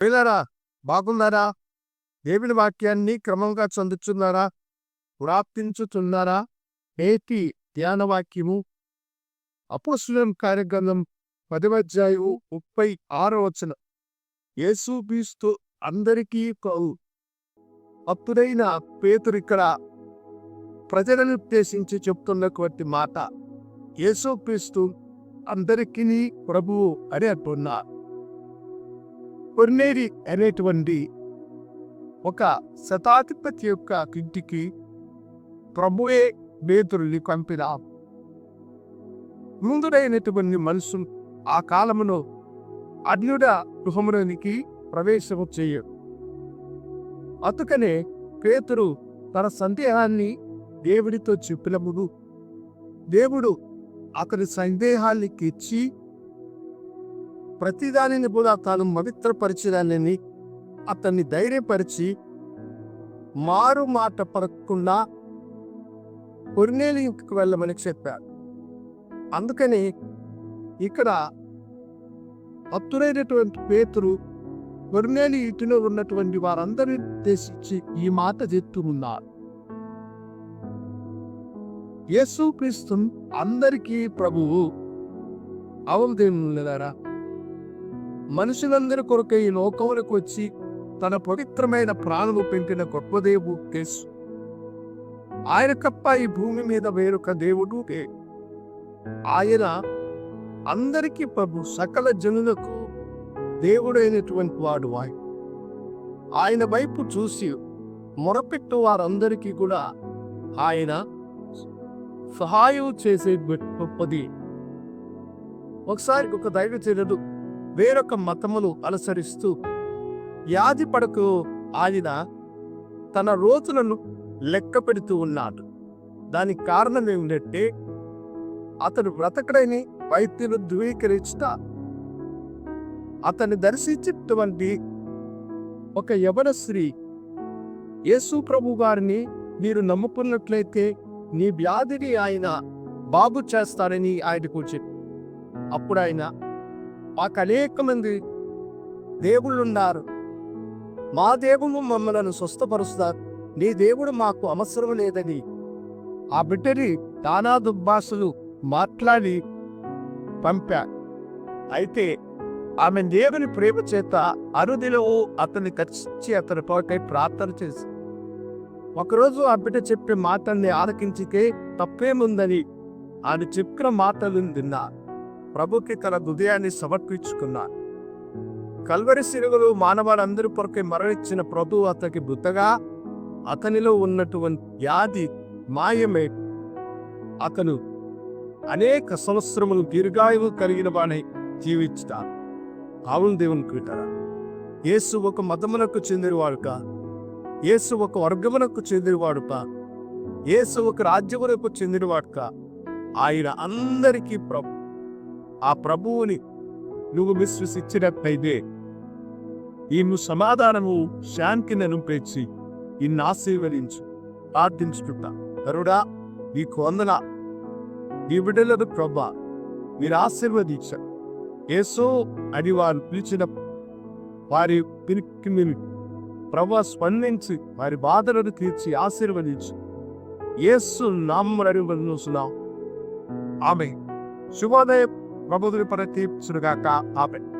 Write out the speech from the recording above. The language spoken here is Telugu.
ప్రియులారా, బాగున్నారా? దేవుని వాక్యాన్ని క్రమంగా చదువుతున్నారా? ప్రార్థించుతున్నారా? నేటి ధ్యాన వాక్యము అపోస్తలుల కార్యగ్రంథం 10వ అధ్యాయము 36వ వచనం. యేసుక్రీస్తు అందరికీ భక్తుడైన పేతురు ఇక్కడ ప్రజలను ఉద్దేశించి చెప్తున్నటువంటి మాట. యేసుక్రీస్తు అందరికీ ప్రభువు అని అంటున్నారు. కొర్నేలి అనేటువంటి ఒక శతాధిపతి యొక్క ఇంటికి ప్రభువే పేతురుని పంపిన ముందుడైనటువంటి మనుషు ఆ కాలములో అన్యుడ గృహములోనికి ప్రవేశము చేయడు. అందుకనే పేతురు తన సందేహాన్ని దేవుడితో చెప్పినప్పుడు దేవుడు అతని సందేహాన్ని తీర్చి ప్రతిదానిని కూడా తాను పవిత్రపరిచడాన్ని అతన్ని ధైర్యపరిచి మారు మాట పడకుండా కొర్నేలి ఇంటికి వెళ్ళమని చెప్పాడు. అందుకని ఇక్కడ భక్తుడైనటువంటి పేతురు కొర్నేలి ఇంటిలో ఉన్నటువంటి వారందరినీ ఉద్దేశించి ఈ మాట చెప్తూ ఉన్నారు. యేసుక్రీస్తు అందరికీ ప్రభువు. అవును దేవునిలారా, మనుషులందరి కొరకు ఈ లోకములకు వచ్చి తన పవిత్రమైన ప్రాణము పెంపిన గొప్ప దేవుడు యేసు. ఆయన తప్ప ఈ భూమి మీద వేరొక దేవుడు లేడు. ఆయన అందరికీ ప్రభు, సకల జనులకు దేవుడైనటువంటి వాడు. ఆయన వైపు చూసి మొరపెట్టు వారందరికీ కూడా ఆయన సహాయం చేసే గొప్పది. ఒకసారి ఒక దైవజనుడు వేరొక మతమును అనుసరిస్తూ వ్యాధి పడకు ఆయన తన రోజులను లెక్క పెడుతూ ఉన్నాడు. దానికి కారణం ఏమిటంటే అతను బ్రతకడని వైద్యులు ధృవీకరించిన అతన్ని దర్శించినటువంటి ఒక యవన స్త్రీ యేసు ప్రభు గారిని మీరు నమ్ముకున్నట్లయితే నీ వ్యాధిని ఆయన బాగు చేస్తారని ఆయనకు చెప్పి, అప్పుడు ఆయన మాకు అనేక మంది దేవుళ్ళు ఉన్నారు, మా దేవుడు మమ్మల్ని స్వస్థపరుస్తారు, నీ దేవుడు మాకు అవసరం లేదని ఆ బిడ్డని నానా దుర్భాషలు మాట్లాడి పంపారు. అయితే ఆమె దేవుని ప్రేమ చేత అరుదిలో అతన్ని ఖర్చి అతని తోటై ప్రార్థన చేసి ఒకరోజు ఆ బిడ్డ చెప్పే మాటల్ని ఆలకించితే తప్పేముందని ఆయన చెప్పిన మాటలను విన్నా ప్రభుకి తన హృదయాన్ని సమర్పించుకున్నాడు. కల్వరి సిలువలో మానవాళ్ళందరి కొరకై మరణించిన ప్రభు అతనికి బుద్ధగా అతనిలో ఉన్నటువంటి వ్యాధి మాయమే అతను అనేక సంవత్సరములు దీర్ఘాయువు కలిగిన వాడై జీవించుతాడు. అవును దేవుని కృతరా, యేసు ఒక మతమునకు చెందినవాడుక, యేసు ఒక వర్గమునకు చెందినవాడుక, యేసు ఒక రాజ్యమునకు చెందినవాడుక. ఆయన అందరికీ ప్రభు. ఆ ప్రభువుని నువ్వు విశ్వసించినట్లయితే ఈ సమాధానము శాంతిని అనుపేచి ఇన్ని ఆశీర్వదించు ప్రార్థించుకుంటా. కరుడా నీకు వందన, నీ బిడ్డలను ప్రభా మీరు ఆశీర్వదించారు. యేసు అని వారు పిలిచిన వారి పిరికి మీరు ప్రభా స్పందించి వారి బాధలను తీర్చి ఆశీర్వదించు. యేసు నామమున ఆమె శుభోదయం ప్రభువుని ప్రతి సులుగాక. ఆమె